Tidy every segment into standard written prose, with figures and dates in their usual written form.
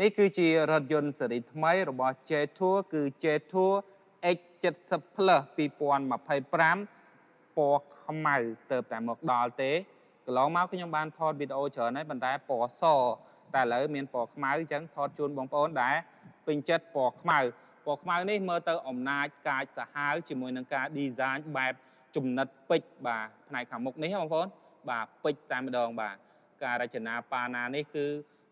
នេះគឺជារថយន្តស៊េរីថ្មីរបស់ Jetour គឺ Jetour X70 Plus 2025ពណ៌ខ្មៅទៅតែមកដល់ទេកន្លងមកខ្ញុំបានថតវីដេអូច្រើនហើយប៉ុន្តែពណ៌សតែឥឡូវមានពណ៌ខ្មៅអញ្ចឹងថតជូនបងប្អូនដែលពេញចិត្តពណ៌ខ្មៅនេះមើលទៅអំណាចកាចសាហាវជាមួយនឹងការ design បែបចំណិតពេជ្របាទផ្នែកខាងមុខនេះបងប្អូនបាទពេជ្រតែម្ដងបាទការរចនាប៉ាណានេះគឺ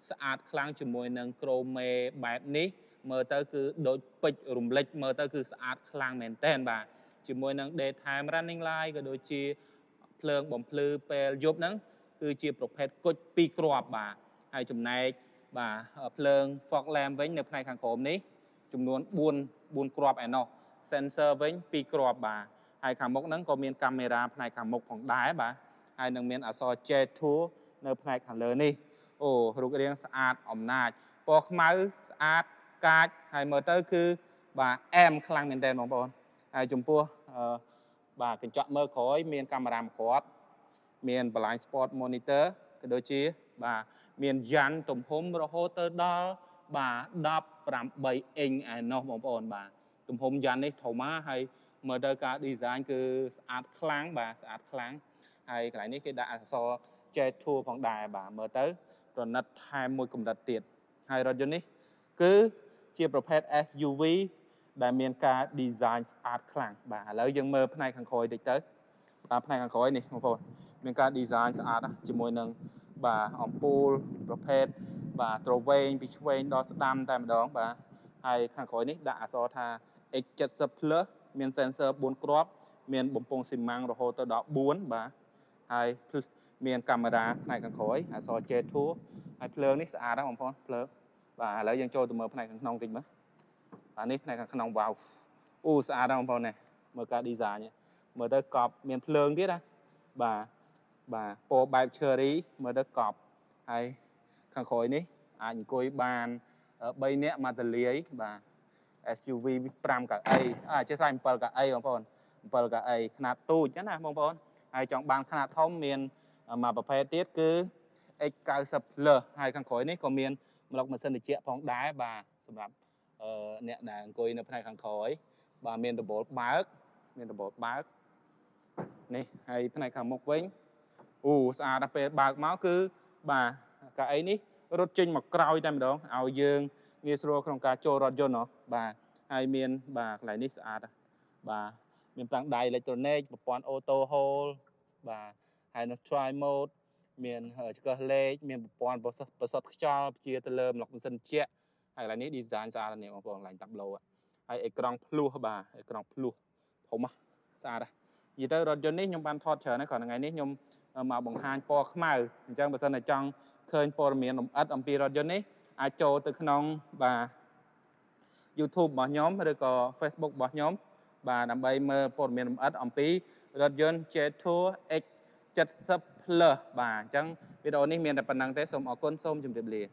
ស្អាតខ្លាំងជាមួយនឹងក្រូមេបែបនេះមើលទៅគឺដូចពេជ្ររំលេចមើលទៅគឺស្អាតខ្លាំងមែនទែនបាទជាមួយនឹង daytime running light ក៏ដូចជាភ្លើងបំភ្លឺពេលយប់ហ្នឹងគឺជាប្រភេទគុជ2គ្រាប់បាទហើយចំណែកបាទភ្លើង fog lamp វិញនៅផ្នែកខាងក្រោមនេះចំនួន4គ្រាប់ឯណោះ sensor វិញ2គ្រាប់បាទហើយខាងមុខហ្នឹងក៏មានកាមេរ៉ាផ្នែកខាងមុខផងដែរបាទហើយនឹងមានអក្សរ Jetour នៅផ្នែកខាងលើនេះអូរូបរាងស្អាតអំណាចពណ៌ខ្មៅស្អាតកាចហើយមើលទៅគឺបាទអែមខ្លាំងមែនទែនបងប្អូនហើយចំពោះបាទកញ្ចក់មើលក្រោយមានកាមេរ៉ាមួយគ្រាប់មាន blind spot monitor ក៏ដូចជាបាទមានយ៉ាន់ទំហំរហូតទៅដល់បាទ18អ៊ីងឯណោះបងប្អូនបាទទំហំយ៉ាន់នេះធំណាស់ហើយមើលទៅការ design គឺស្អាតខ្លាំងបាទស្អាតខ្លាំងហើយកន្លែងនេះគេដាក់អក្សរ Jetour ផងដែរបាទមើលទៅប្រណិតថែមមួយកម្រិតទៀតហើយរថយន្តនេះគឺជាប្រភេទ SUV ដែលមានការ design ស្អាតខ្លាំងបាទឥឡូវយើងមើលផ្នែកខាងក្រោយតិចទៅបាទផ្នែកខាងក្រោយនេះបងប្អូនមានការ design ស្អាតជាមួយនឹងបាទអំពូលប្រភេទបាទទ្រវែងពីឆ្វេងដល់ស្ដាំតែម្ដងបាទហើយខាងក្រោយនេះដាក់អក្សរថា X70 Plus មាន sensor 4គ្រាប់មានបំពង់ស៊ីម៉ាំងរហូតទៅដល់4បាទហើយមានកាមេរ៉ាផ្នែកខាងក្រោយអក្សរ Jetour ហើយភ្លើងនេះស្អាតណាស់បងប្អូនភ្លើងបាទឥឡូវយើងចូលទៅមើលផ្នែកខាងក្នុងតិចមើលបាទនេះផ្នែកខាងក្នុងវ៉ាវអូស្អាតណាស់បងប្អូននេះមើលការ design មើលទៅកប់មានភ្លើងទៀតណាបាទពណ៌បែប cherry មើលទៅកប់ហើយខាងក្រោយនេះអាចអង្គុយបាន3នាក់មកទលាយបាទ SUV 5កៅអីចេះស្អី7កៅអីបងប្អូន7កៅអីខ្នាតទូចណាបងប្អូនហើយចង់បានខ្នាតធំមានមួយប្រភេទទៀតគឺ X90 Plus ហើយខាងក្រោយនេះក៏មានប្លុកម៉ាស៊ីនត្រជាក់ផងដែរបាទសម្រាប់អ្នកដែលអង្គុយនៅផ្នែកខាងក្រោយបាទមានដបូលបើកនេះហើយផ្នែកខាងមុខវិញអូស្អាតដល់ពេលបើកមកគឺបាទកៅអីនេះរត់ចេញមកក្រោយតែម្ដងឲ្យយើងងាយស្រួលក្នុងការចូលរថយន្តបាទហើយមានបាទកន្លែងនេះស្អាតបាទមានប្រាំងដៃអេឡិចត្រូនិកប្រព័ន្ធអូតូហូលបាទហើយនៅ Try Mode មានឆ្កឹះលេខមានប្រព័ន្ធប្រសុទ្ធខ្យល់ព្យាទៅលើប្លុកម៉ាស៊ីនជែកហើយកន្លែងនេះ design ស្អាតណាស់បងប្អូនកន្លែងតាប់ឡូហើយអេក្រង់ភ្លោះបាទអេក្រង់ភ្លោះធំណាស់ស្អាតនិយាយទៅរថយន្តនេះខ្ញុំបានថតច្រើនហើយគ្រាន់តែថ្ងៃនេះខ្ញុំមកបង្ហាញពណ៌ខ្មៅអញ្ចឹងបើសិនតែចង់ឃើញព័ត៌មានលម្អិតអំពីរថយន្តនេះអាចចូលទៅក្នុងបាទ YouTube របស់ខ្ញុំឬក៏ Facebook របស់ខ្ញុំបាទដើម្បីមើលព័ត៌មានលម្អិតអំពីរថយន្ត Jetour X70 Plus បាទអញ្ចឹងវីដេអូនេះមានតែប៉ុណ្្នឹងទេសូមអរគុណសូមជម្រាបលា